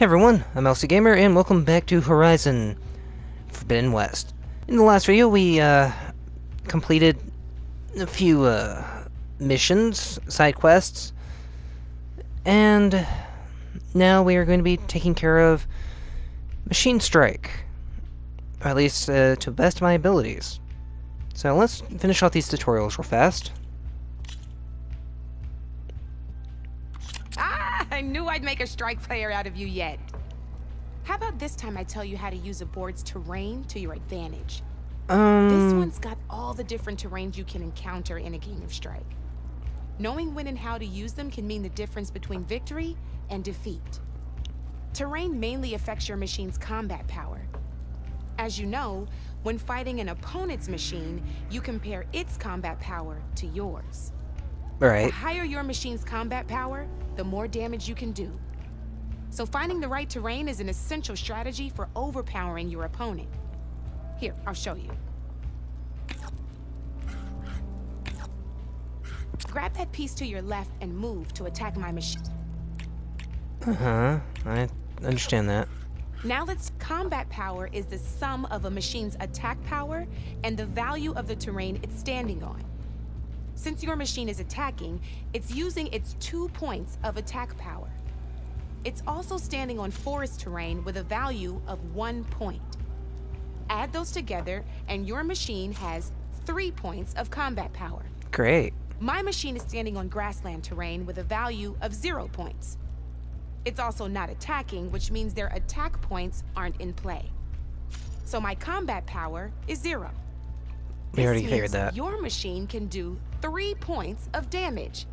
Hey everyone, I'm Elsie Gamer, and welcome back to Horizon Forbidden West. In the last video, we completed a few missions, side quests, and now we are going to be taking care of Machine Strike, or at least to the best of my abilities. So let's finish off these tutorials real fast. I knew I'd make a strike player out of you yet. How about this time I tell you how to use a board's terrain to your advantage? This one's got all the different terrains you can encounter in a game of Strike. Knowing when and how to use them can mean the difference between victory and defeat. Terrain mainly affects your machine's combat power. As you know, when fighting an opponent's machine, you compare its combat power to yours. Right. The higher your machine's combat power, the more damage you can do. So finding the right terrain is an essential strategy for overpowering your opponent. Here, I'll show you. Grab that piece to your left and move to attack my machine. I understand that. Now combat power is the sum of a machine's attack power and the value of the terrain it's standing on. Since your machine is attacking, it's using its 2 points of attack power. It's also standing on forest terrain with a value of 1 point. Add those together, and your machine has 3 points of combat power. Great. My machine is standing on grassland terrain with a value of 0 points. It's also not attacking, which means their attack points aren't in play. So my combat power is 0. We already This figured means that. your machine can do 3 points of damage.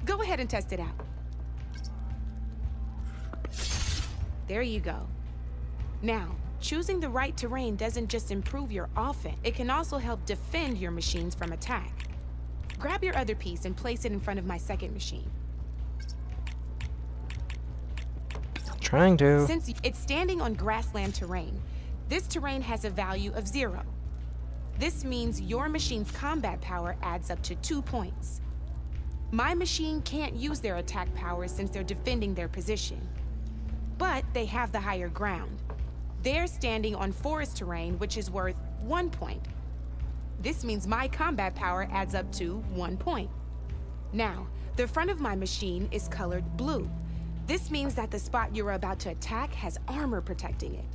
Go ahead and test it out. There you go. Now, choosing the right terrain doesn't just improve your offense, it can also help defend your machines from attack. Grab your other piece and place it in front of my second machine. Trying to. Since it's standing on grassland terrain, this terrain has a value of 0. This means your machine's combat power adds up to 2 points. My machine can't use their attack power since they're defending their position. But they have the higher ground. They're standing on forest terrain, which is worth 1 point. This means my combat power adds up to 1 point. Now, the front of my machine is colored blue. This means that the spot you're about to attack has armor protecting it.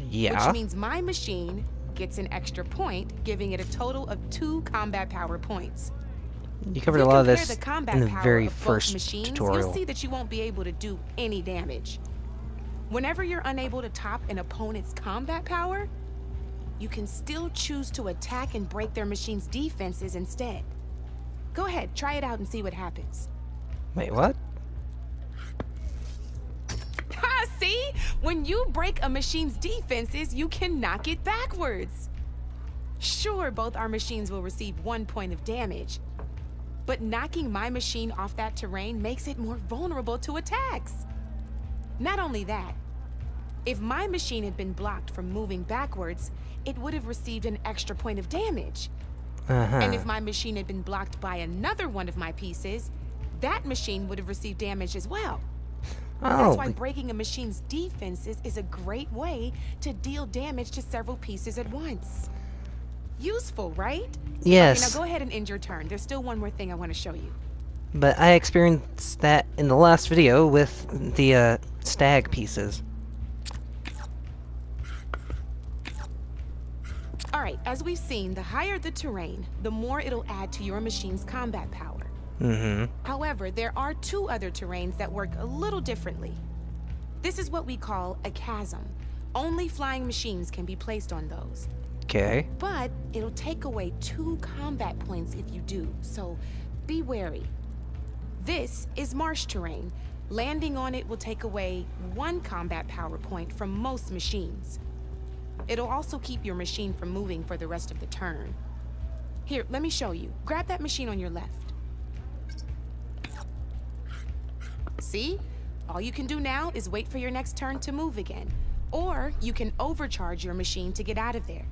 Yeah. Which means my machine gets an extra point, giving it a total of 2 combat power points. You covered a lot of this the combat in the power very of both first machines, tutorial. You'll see that you won't be able to do any damage. Whenever you're unable to top an opponent's combat power, you can still choose to attack and break their machine's defenses instead. Go ahead, try it out and see what happens. Wait, what? Ha! See? When you break a machine's defenses, you can knock it backwards. Sure, both our machines will receive 1 point of damage, but knocking my machine off that terrain makes it more vulnerable to attacks. Not only that, if my machine had been blocked from moving backwards, it would have received an extra point of damage. And if my machine had been blocked by another one of my pieces, that machine would have received damage as well. That's why breaking a machine's defenses is a great way to deal damage to several pieces at once. Useful, right? Yes. Okay, now go ahead and end your turn. There's still one more thing I want to show you. But I experienced that in the last video with the stag pieces. Alright, as we've seen, the higher the terrain, the more it'll add to your machine's combat power. However, there are 2 other terrains that work a little differently. This is what we call a chasm. Only flying machines can be placed on those. Okay. But it'll take away 2 combat points if you do, so be wary. This is marsh terrain. Landing on it will take away 1 combat power point from most machines. It'll also keep your machine from moving for the rest of the turn. Here, let me show you. Grab that machine on your left. See? All you can do now is wait for your next turn to move again. Or you can overcharge your machine to get out of there.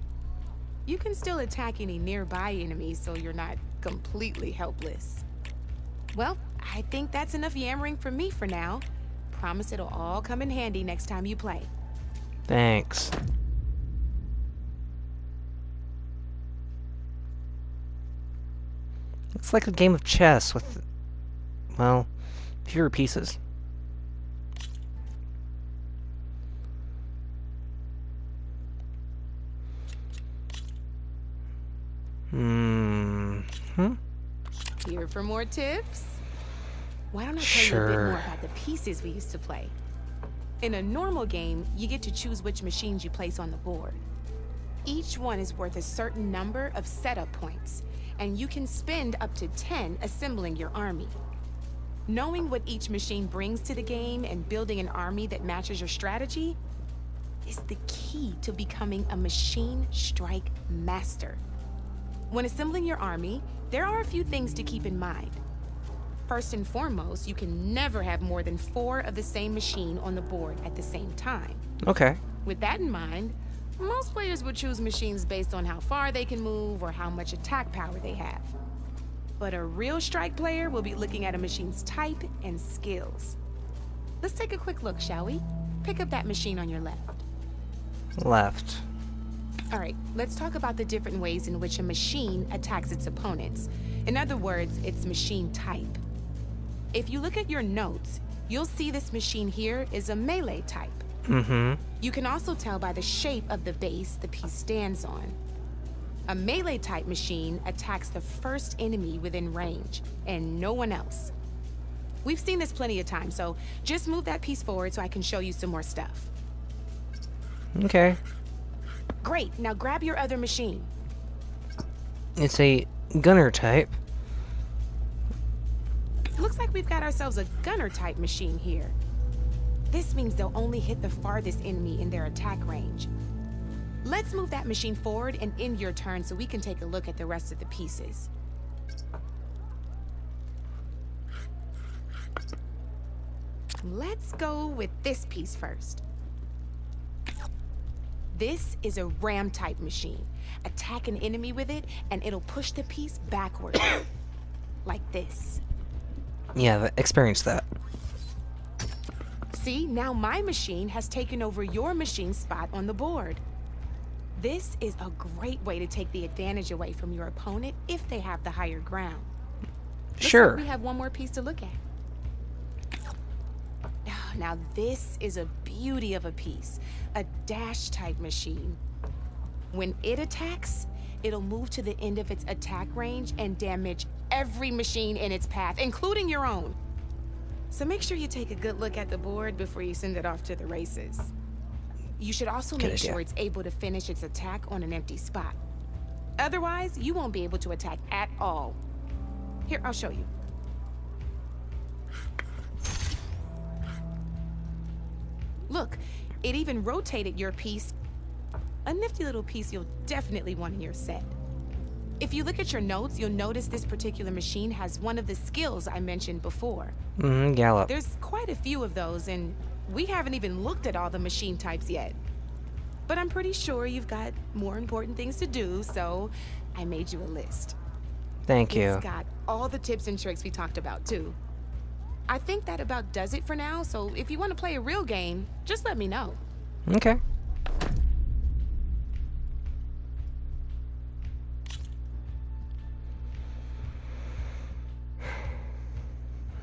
You can still attack any nearby enemies so you're not completely helpless. Well, I think that's enough yammering from me for now. Promise it'll all come in handy next time you play. Thanks. It's like a game of chess with, well, fewer pieces. Here for more tips? Why don't I tell you a bit more about the pieces we used to play? In a normal game, you get to choose which machines you place on the board. Each one is worth a certain number of setup points, and you can spend up to 10 assembling your army. Knowing what each machine brings to the game and building an army that matches your strategy is the key to becoming a machine strike master. When assembling your army, there are a few things to keep in mind. First and foremost, you can never have more than 4 of the same machine on the board at the same time. Okay. With that in mind, most players would choose machines based on how far they can move or how much attack power they have. But a real strike player will be looking at a machine's type and skills. Let's take a quick look, shall we? Pick up that machine on your left. Left. All right, let's talk about the different ways in which a machine attacks its opponents. In other words, its machine type. If you look at your notes, you'll see this machine here is a melee type. You can also tell by the shape of the base the piece stands on. A melee type machine attacks the first enemy within range, and no one else. We've seen this plenty of times, so just move that piece forward so I can show you some more stuff. Okay. Great, now grab your other machine. It's a gunner type. Looks like we've got ourselves a gunner type machine here. This means they'll only hit the farthest enemy in their attack range. Let's move that machine forward and end your turn so we can take a look at the rest of the pieces. Let's go with this piece first. This is a ram type machine. Attack an enemy with it and it'll push the piece backwards. Like this. Yeah, I've experienced that. See, now my machine has taken over your machine's spot on the board. This is a great way to take the advantage away from your opponent if they have the higher ground. Sure. Looks like we have one more piece to look at. Now this is a beauty of a piece, a dash type machine. When it attacks, it'll move to the end of its attack range and damage every machine in its path, including your own. So make sure you take a good look at the board before you send it off to the races. You should also make sure it's able to finish its attack on an empty spot. Otherwise, you won't be able to attack at all. Here, I'll show you. Look, it even rotated your piece. A nifty little piece you'll definitely want in your set. If you look at your notes, you'll notice this particular machine has one of the skills I mentioned before. Gallop. There's quite a few of those, and we haven't even looked at all the machine types yet. But I'm pretty sure you've got more important things to do, so I made you a list. Thank you. It's got all the tips and tricks we talked about, too. I think that about does it for now, so if you want to play a real game, just let me know. Okay.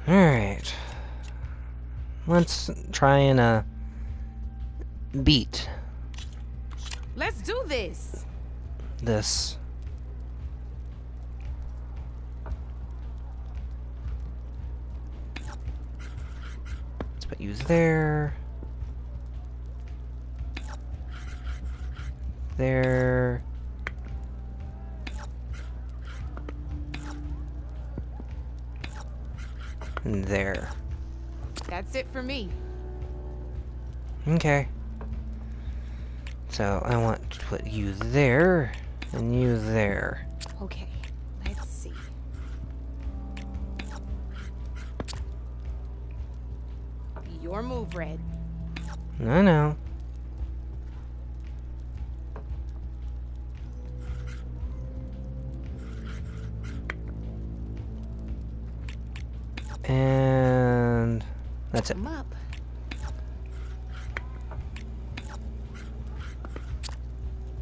Alright. Let's try and, beat Let's do this! this. Let's put you there. There. And there. That's it for me. Okay. So I want to put you there and you there. Okay, let's see. Your move, Red. I know. And that's it. Come up.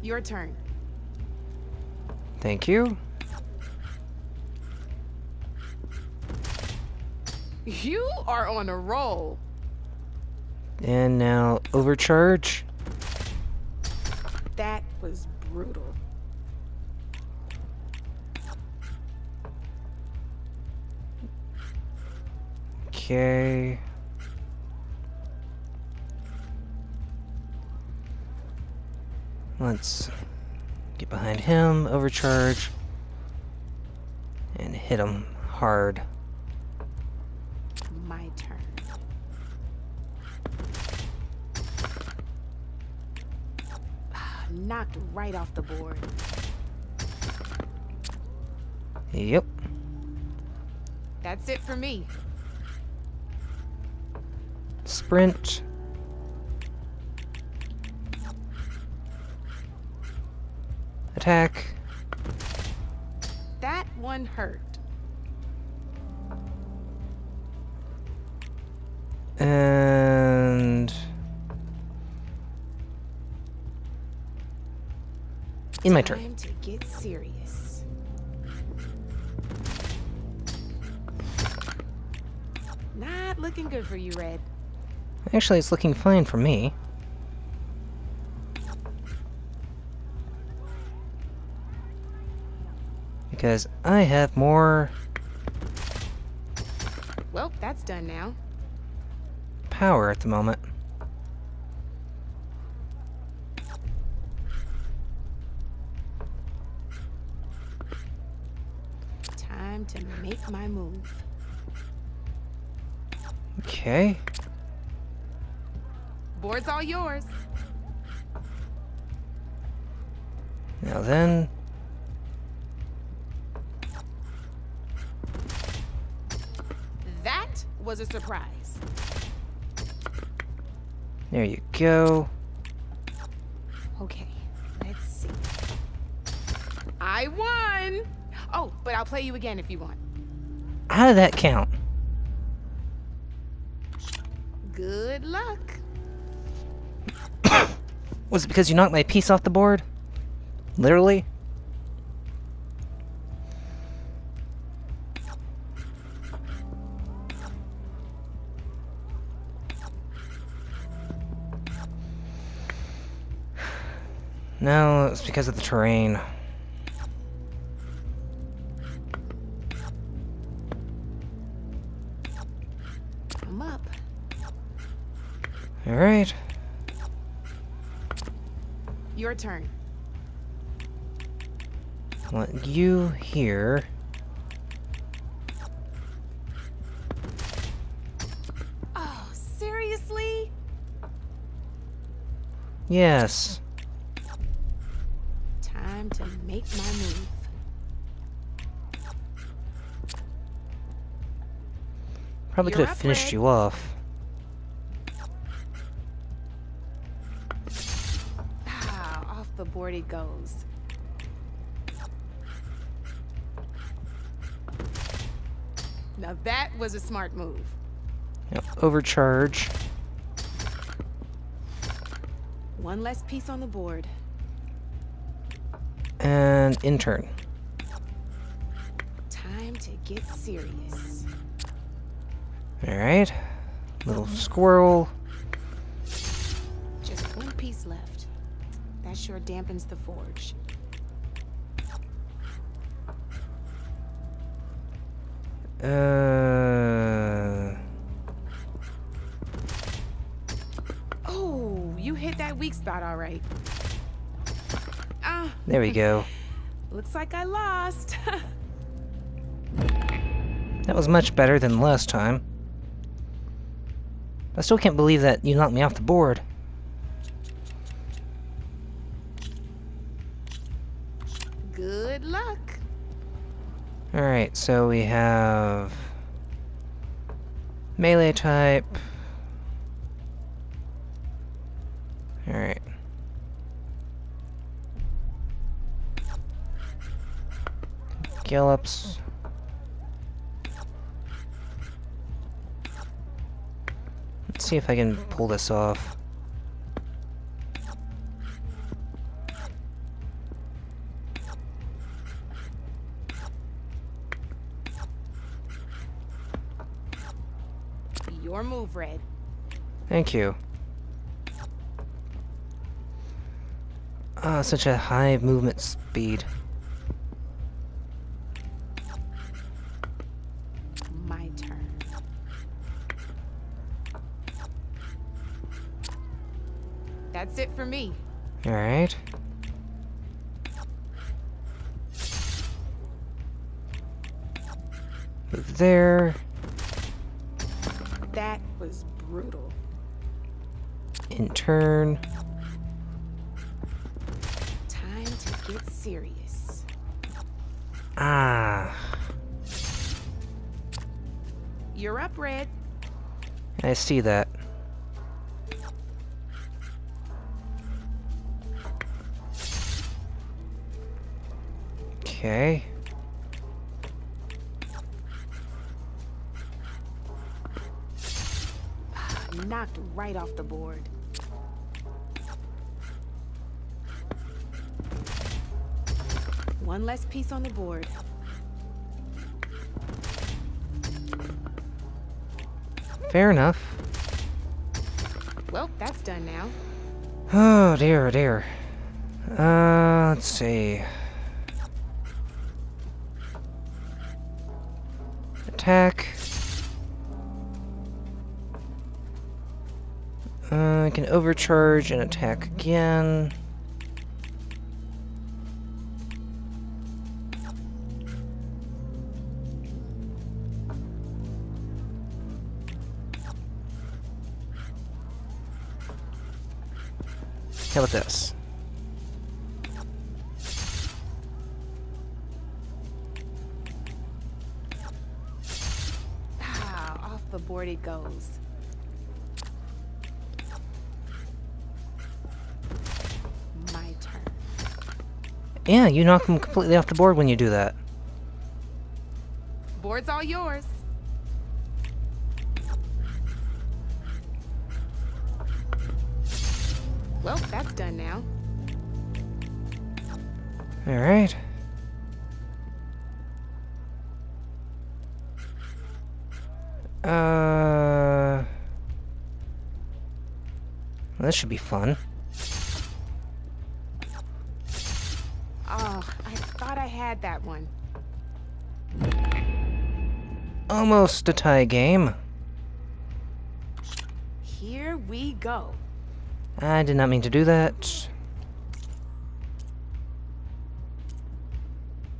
Your turn. Thank you. You are on a roll. And now overcharge. That was brutal. Okay. Let's get behind him, overcharge, and hit him hard. My turn. Knocked right off the board. Yep. That's it for me. Sprint. Attack. That one hurt. And in my turn. Time to get serious. Not looking good for you, Red. Actually, it's looking fine for me. Because I have more Well, that's done now. power at the moment. Time to make my move. Okay. Board's all yours. Now then. That was a surprise. There you go. Okay, let's see. I won! Oh, but I'll play you again if you want. How did that count? Good luck. Was it because you knocked my piece off the board? Literally? No, it's because of the terrain. I'm up. Alright. Your turn. I want you here. Oh, seriously? Yes. Time to make my move. Probably You're could have up, finished Red. you off. Ah, off the board it goes. Now that was a smart move. Now, overcharge. One less piece on the board. And in turn. Time to get serious. Alright. Little squirrel. Just one piece left. That sure dampens the forge. Oh, you hit that weak spot all right. Ah, There we go. looks like I lost. That was much better than last time. I still can't believe that you knocked me off the board. Good luck. Alright, so we have melee type. Alright. Gallops. Let's see if I can pull this off. Your move, Red. Thank you. Ah, such a high movement speed. My turn. That's it for me. Alright. Move there. That was brutal. In turn. Time to get serious. Ah. You're up, Red. I see that. Okay. Knocked right off the board. One less piece on the board. Fair enough. Well, that's done now. Oh dear, oh dear. Let's see. Attack. I can overcharge and attack again. How about this? Ah, off the board it goes. My turn. Yeah, you knock them completely off the board when you do that. Board's all yours. Well, that's done now. Alright. That should be fun. Oh, I thought I had that one. Almost a tie game. Here we go. I did not mean to do that.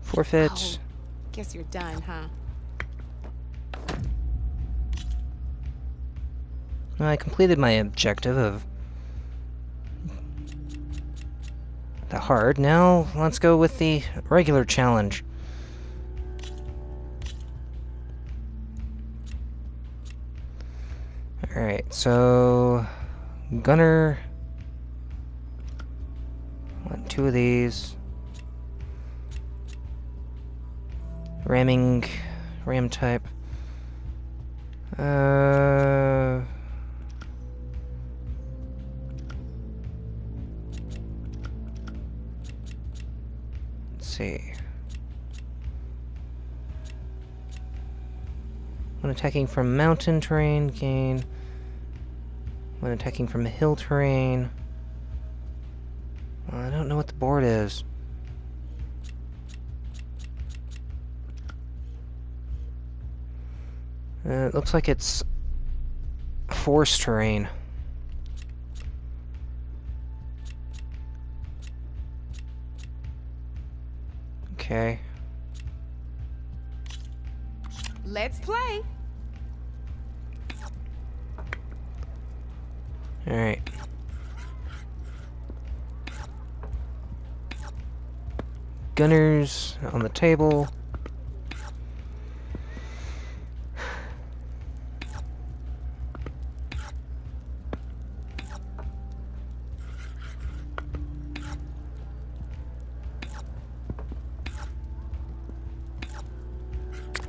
Forfeit. Oh, guess you're done, huh? I completed my objective of the hard. Now, let's go with the regular challenge. Alright, so... Gunner... Want 2 of these. Ram type. Let's see. When attacking from mountain terrain, gain. When attacking from hill terrain. Well, I don't know what the board is. It looks like it's forest terrain. Okay. Let's play. Alright. Gunners on the table.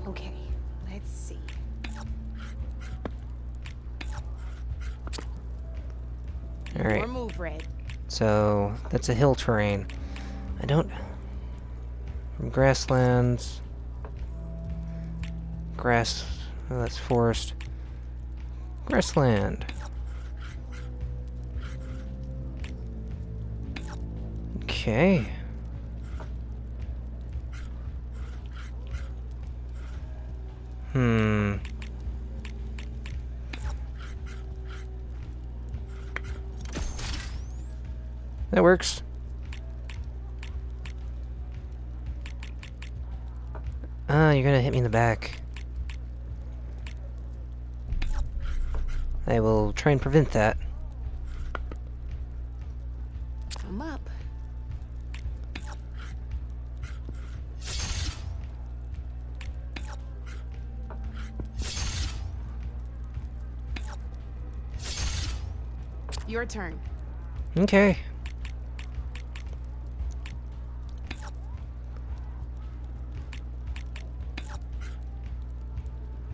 Okay, let's see. Alright. Your move, Red. So, that's a hill terrain. I don't... From grasslands... Grass... Oh, that's forest. Grassland. Okay. That works. Ah, you're gonna hit me in the back. I will try and prevent that. I'm up. Your turn. Okay.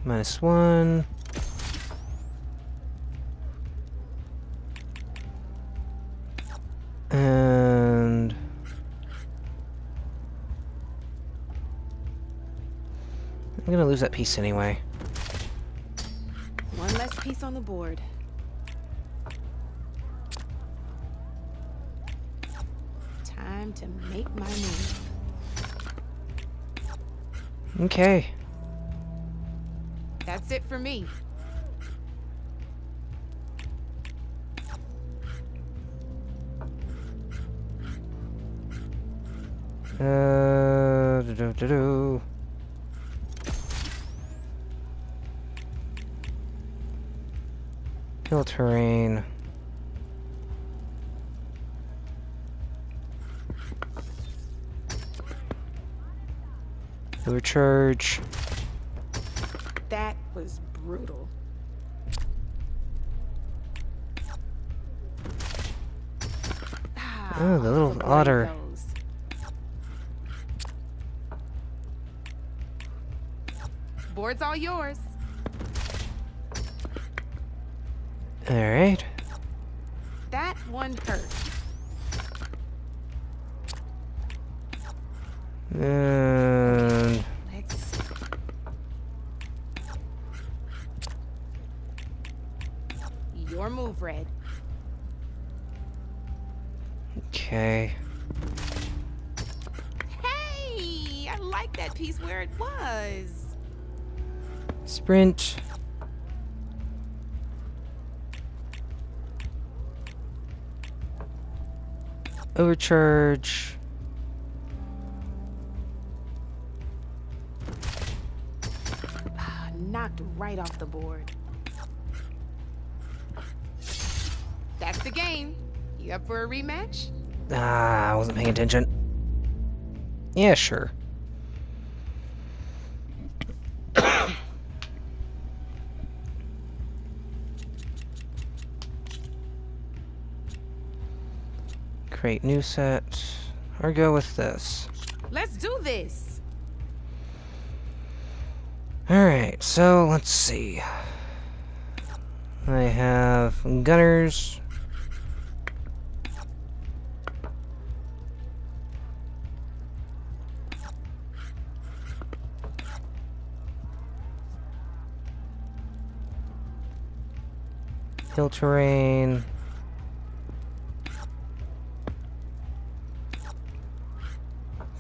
-1. And... I'm gonna lose that piece anyway. One less piece on the board. Time to make my move. Okay. That's it for me. Do-do-do-do. Hill terrain. Overcharge. That was brutal. Oh, the little board otter. goes. Board's all yours. Alright. That one hurt. And... Let's see. Your move, Red. Okay. Hey! I like that piece where it was. Sprint. Overcharge. Knocked right off the board. That's the game. You up for a rematch? Ah, I wasn't paying attention. Yeah, sure. Create new set. Or go with this. Let's do this. Alright, so let's see. I have gunners. Hill terrain.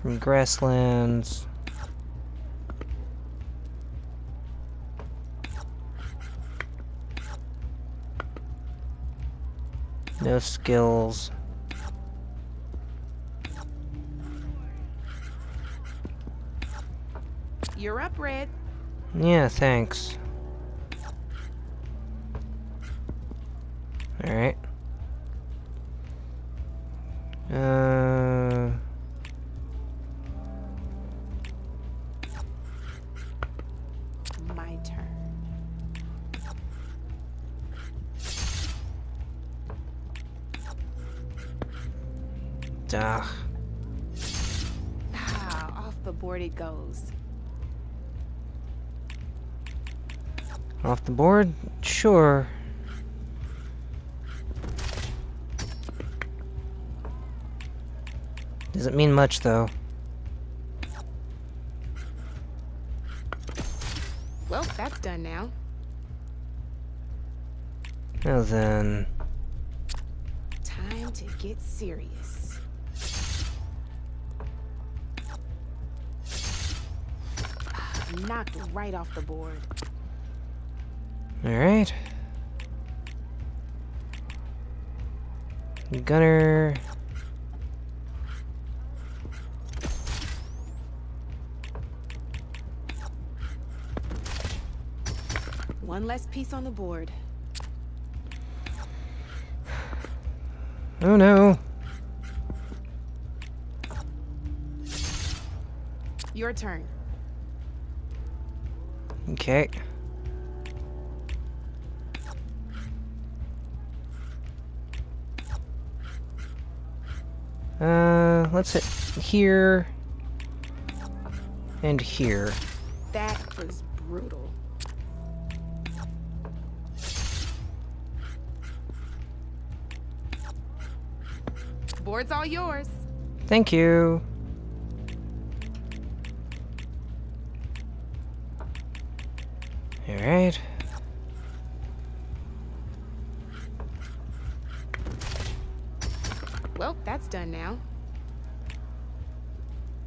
From grasslands. No skills. You're up, Red. Yeah, thanks. Alright. My turn. Duh. Off the board it goes. Off the board? Sure. Doesn't mean much, though. Well, that's done now. Now then... Time to get serious. Knocked right off the board. Alright. Gunner. One less piece on the board. Oh no. Your turn. Okay. Let's hit here and here. That was brutal. Board's all yours. Thank you. All right. Well, that's done now.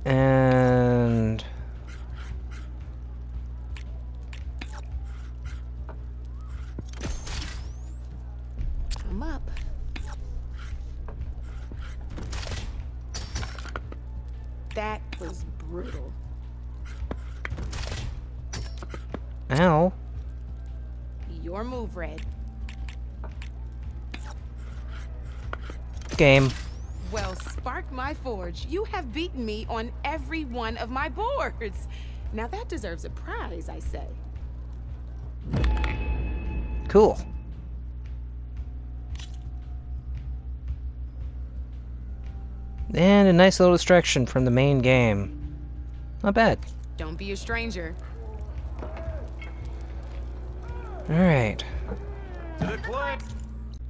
And I'm up. That was brutal. ow. Your move, Red. Game. Well, spark my forge. You have beaten me on every one of my boards. Now that deserves a prize, I say. Cool. And a nice little distraction from the main game. Not bad. Don't be a stranger. Alright. Good play.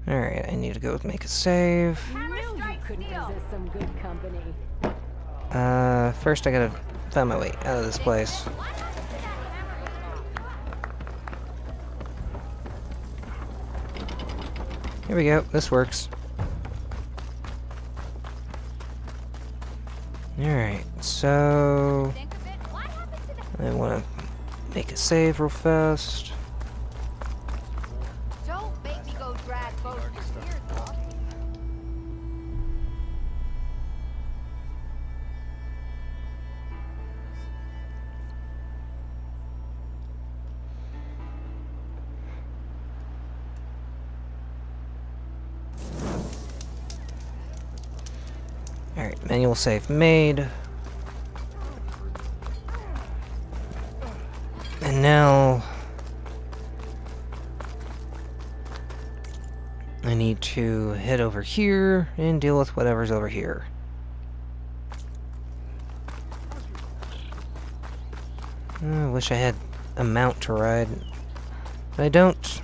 Alright, I need to go make a save. Couldn't resist some good company. First I gotta find my way out of this place. Here we go, this works. Alright, so... I wanna make a save real fast. Don't make me go drag both your ears off. Alright, manual save made. And now... I need to head over here and deal with whatever's over here. I wish I had a mount to ride, but I don't.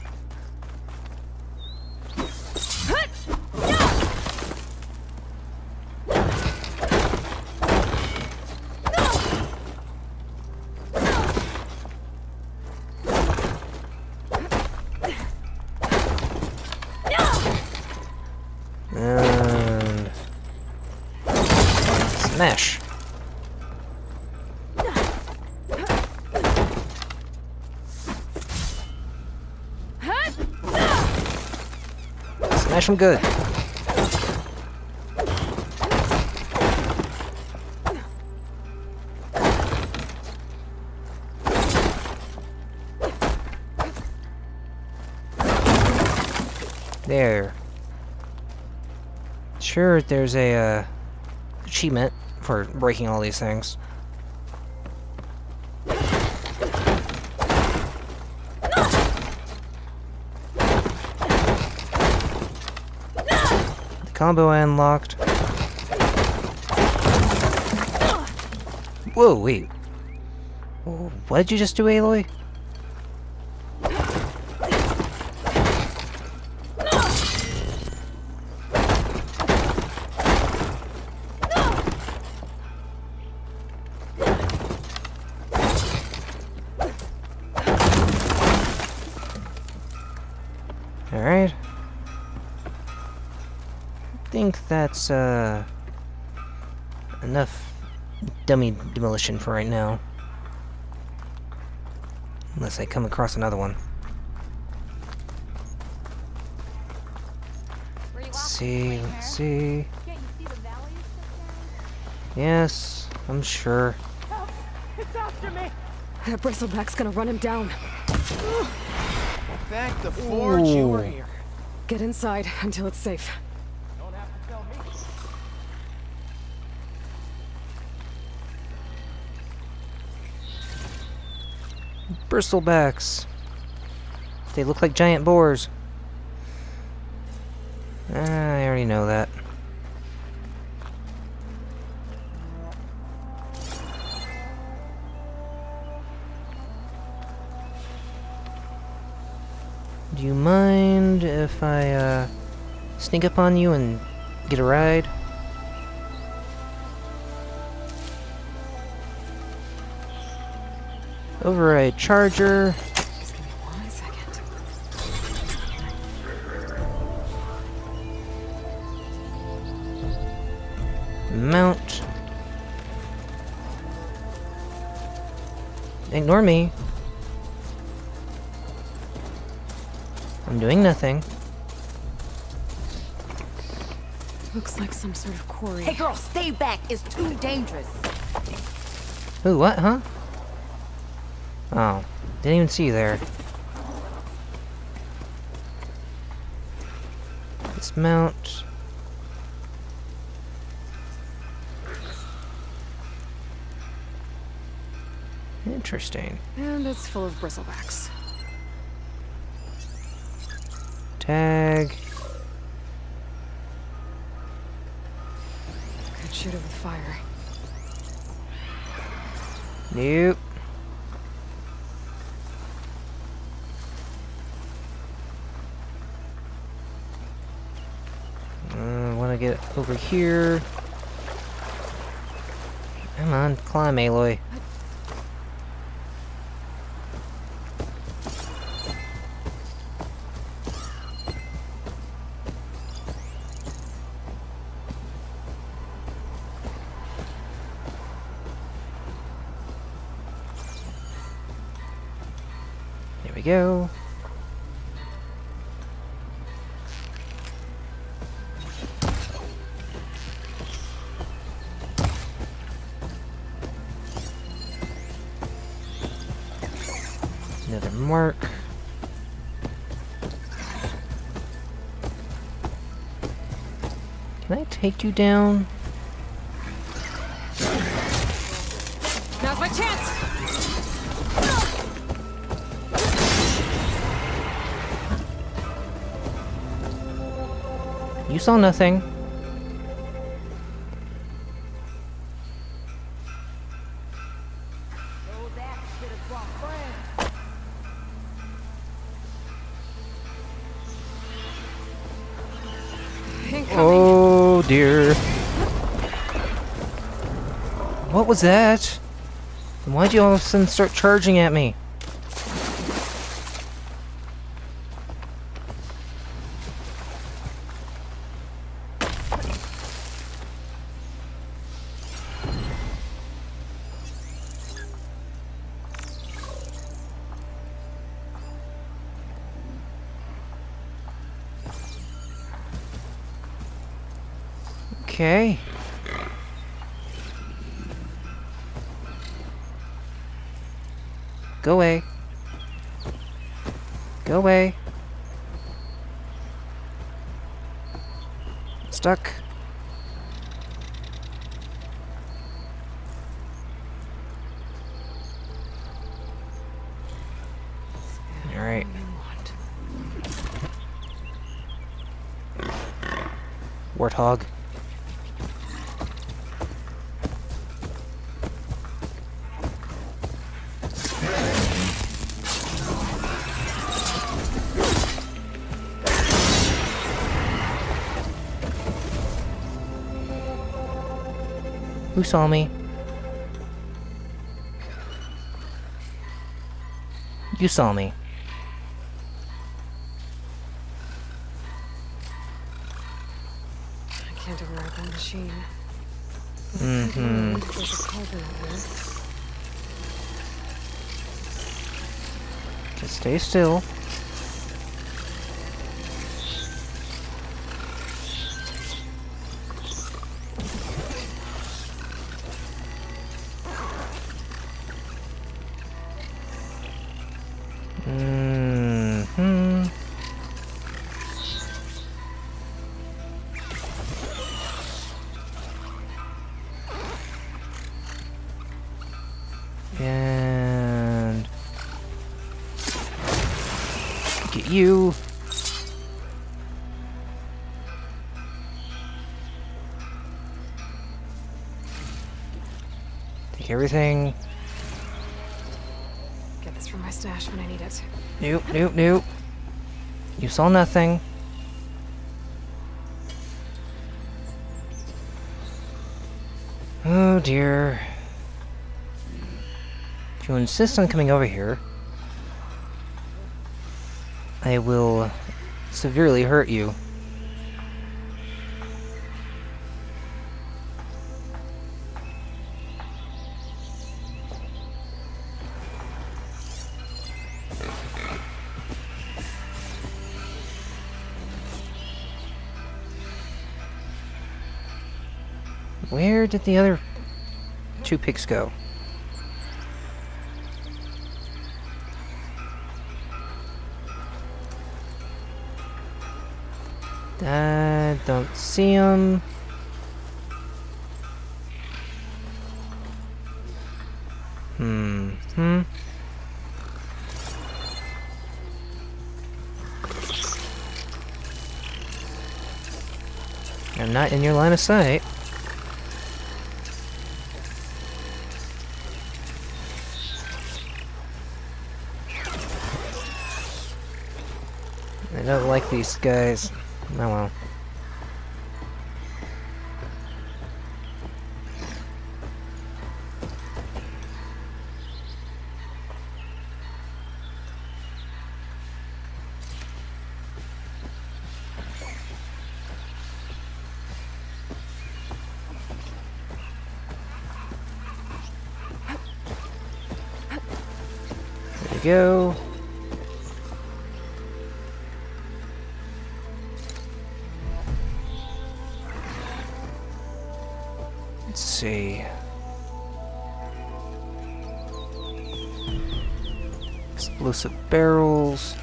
And smash. Smash him good. There. Sure, there's a achievement for breaking all these things. The combo I unlocked. Whoa, wait. What did you just do, Aloy? Alright. I think that's, enough dummy demolition for right now. Unless I come across another one. Let's see, let's see. Yes, I'm sure. It's after me! That bristleback's gonna run him down. Thank the Forge you were here. Get inside until it's safe. Don't have to tell me. Bristlebacks. They look like giant boars. I already know that. Do you mind if I, sneak up on you and get a ride? Override charger. Just give me 1 second. Mount. Ignore me. I'm doing nothing. Looks like some sort of quarry. Hey girl, stay back. It's too dangerous. Ooh, what, huh? Oh, didn't even see you there. Dismount. Interesting. And it's full of bristlebacks. Tag. Could shoot it with fire. Nope. Want to get over here. Come on, climb, Aloy. There we go. Another mark. Can I take you down? Now's my chance! You saw nothing. Oh dear. What was that? And why'd you all of a sudden start charging at me? Okay. Go away. Go away. Stuck. Alright. Warthog. Who saw me? You saw me. machine. Mm-hmm. There's a cauldron here. Just stay still. Mm-hmm. And get you. Take everything. Get this from my stash when I need it. Nope, nope, nope. You saw nothing. Oh dear. If you insist on coming over here, I will severely hurt you. Where did the other two pigs go? I don't see them. Hmm. I'm not in your line of sight. I don't like these guys. Oh well. There we go. Let's see. Explosive barrels.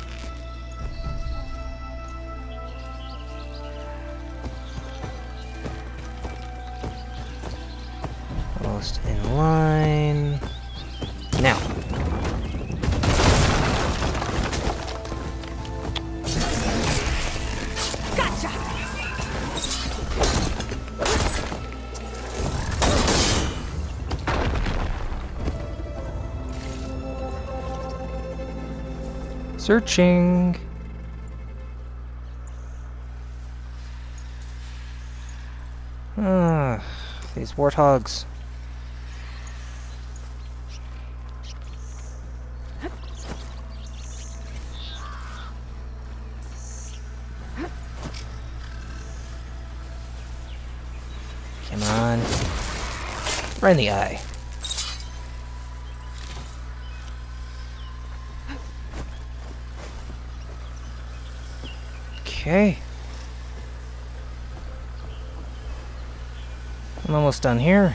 Almost in line. Now. Searching. Ah, these warthogs. Come on. Right in the eye. Okay. I'm almost done here.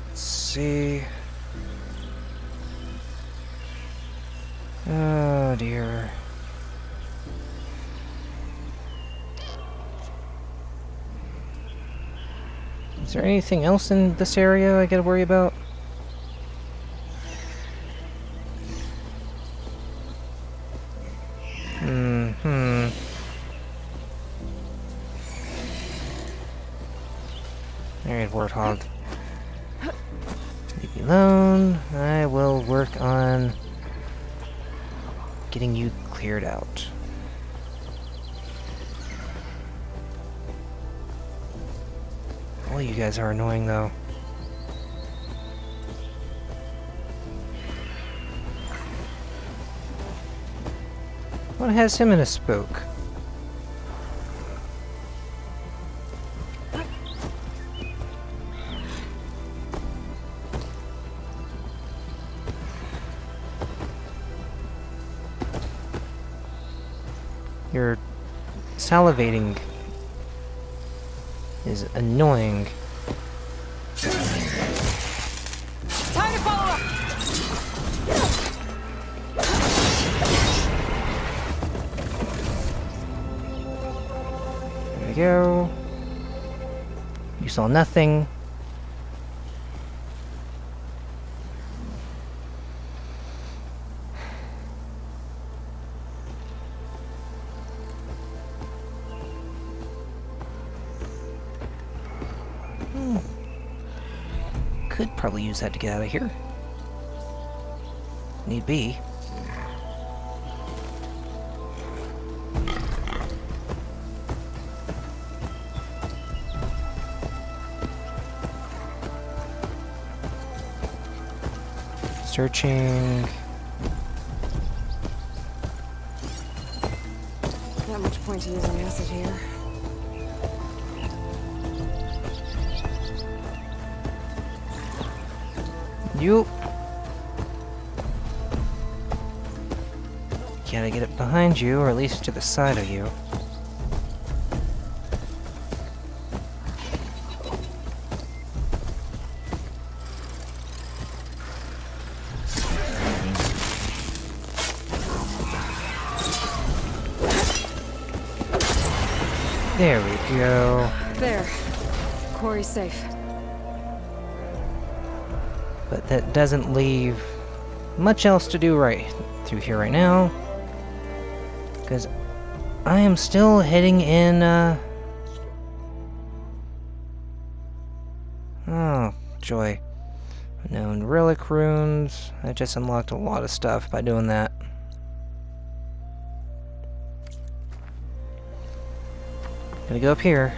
Let's see. Oh dear. Is there anything else in this area I gotta worry about? Alright, warthog. Leave me alone. I will work on getting you cleared out. All you guys are annoying, though. What has him in a spook? Your salivating is annoying. Time to follow up! There we go. You saw nothing. Could probably use that to get out of here. Need be. Searching. Not much point to using acid here. You. Gotta get it behind you, or at least to the side of you. There we go. There. Quarry's safe. But that doesn't leave much else to do right through here right now. Because I am still heading in, oh, joy. Known relic runes. I just unlocked a lot of stuff by doing that. Gonna go up here.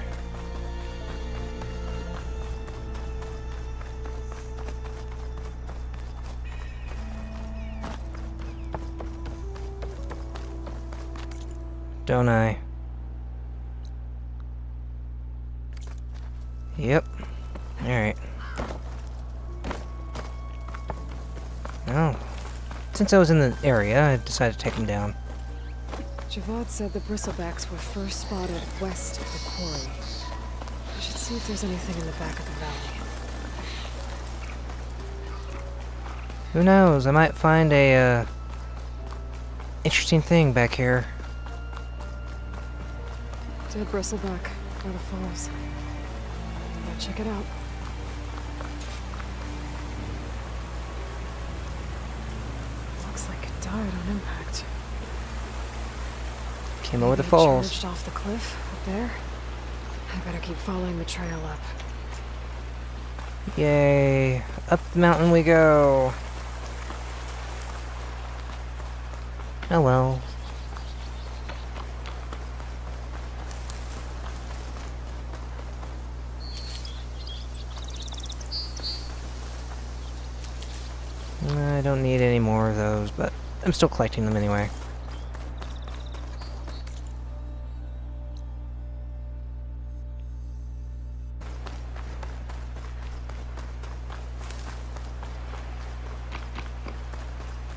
Don't I? Yep. Alright. Oh. Since I was in the area, I decided to take him down. Javad said the bristlebacks were first spotted west of the quarry. I should see if there's anything in the back of the valley. Who knows? I might find a, interesting thing back here. Dead bristleback by the falls. Gotta check it out. Looks like it died on impact. Came over the Maybe it falls. charged off the cliff up there. I better keep following the trail up. Yay. Up the mountain we go. Oh well. I don't need any more of those, but I'm still collecting them anyway.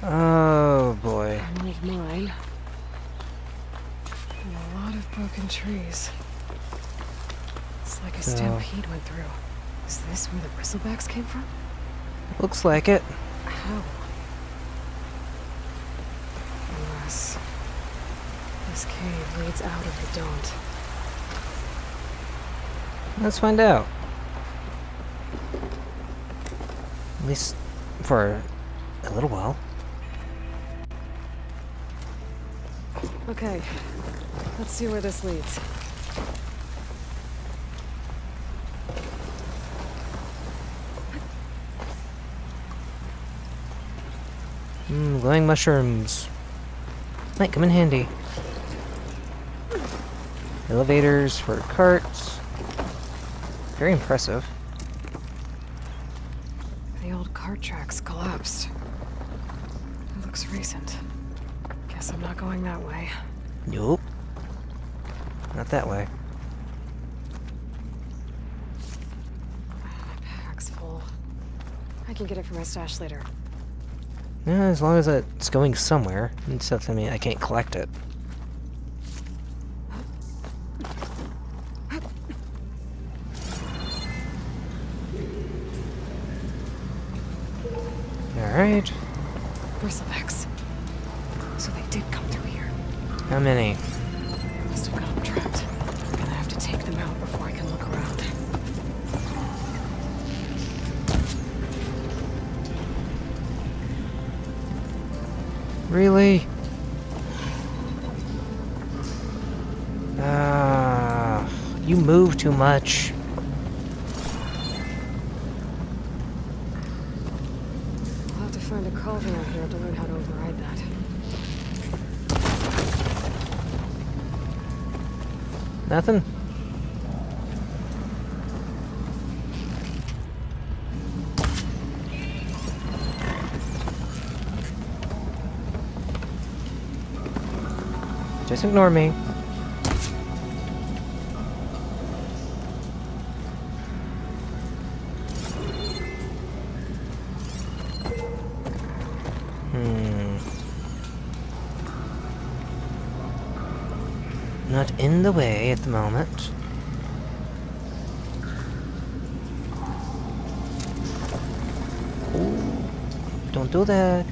Oh boy. One of mine. And a lot of broken trees. It's like a stampede went through. Is this where the bristlebacks came from? Looks like it. How? Unless this cave leads out of the Daunt. Let's find out. At least for a little while. Okay, let's see where this leads. Glowing mushrooms. Might come in handy. Elevators for carts. Very impressive. The old cart tracks collapsed. It looks recent. Guess I'm not going that way. Nope. Not that way. My pack's full. I can get it from my stash later. Yeah, as long as it's going somewhere. It doesn't mean I can't collect it. Alright. Bristlebacks. So they did come through here. How many? Must have got them trapped. I'm gonna have to take them out before I can look around. Really? You move too much. I'll have to find a cauldron out here to learn how to override that. Nothing? Just ignore me. Not in the way at the moment. Ooh, don't do that.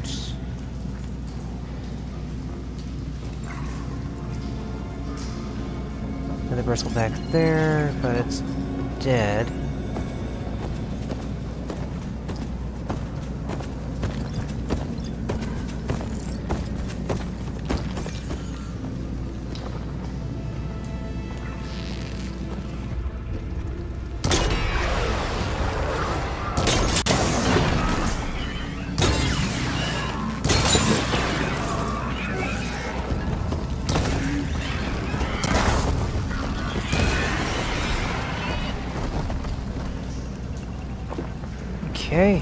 Another bristle back there, but it's dead. Okay.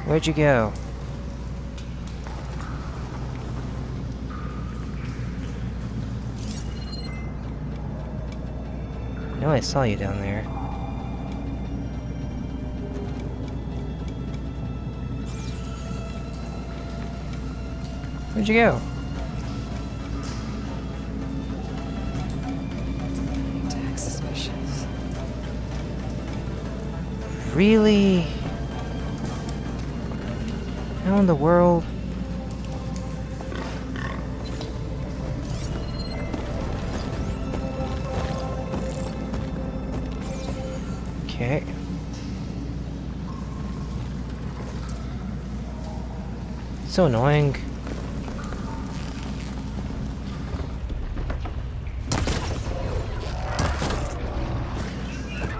Where'd you go? No, I saw you down there. Where'd you go? Attack suspicious. Really? How in the world? Okay. So annoying.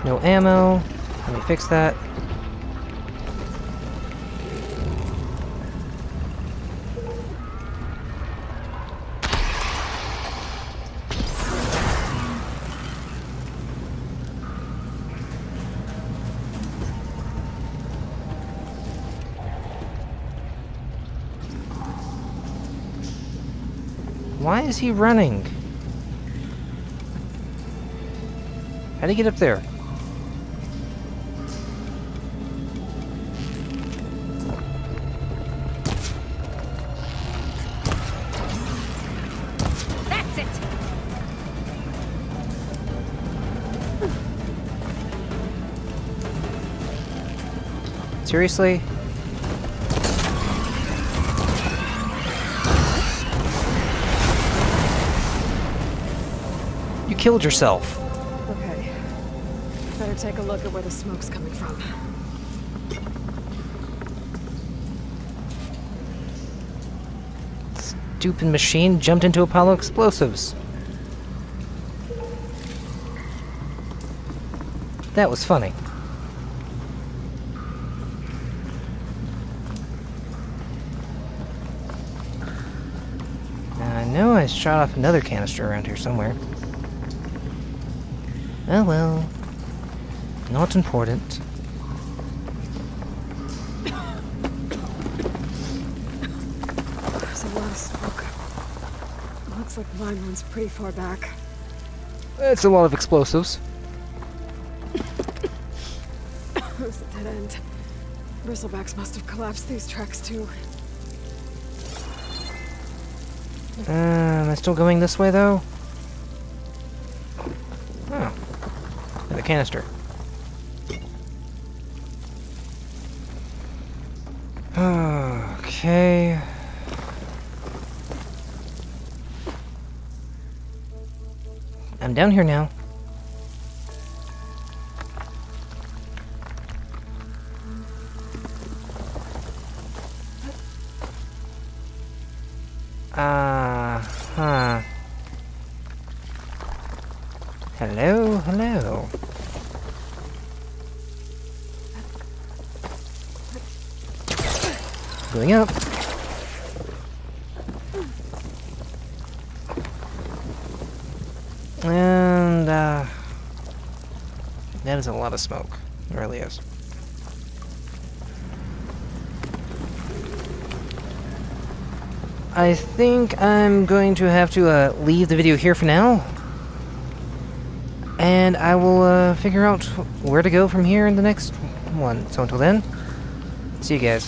No ammo. Let me fix that. Why is he running? How'd he get up there? That's it! Seriously? You killed yourself. Okay. Better take a look at where the smoke's coming from. Stupid machine jumped into a pile of explosives. That was funny. I know I shot off another canister around here somewhere. Oh well. Not important. Looks like mine runs pretty far back. It's a lot of explosives. It's a dead end. Bristlebacks must have collapsed these tracks too. Am I still going this way, though? Oh. The canister. Okay. I'm down here now. Huh. Hello, hello. Going up. And, that is a lot of smoke. It really is. I think I'm going to have to leave the video here for now. And I will figure out where to go from here in the next one. So until then, see you guys.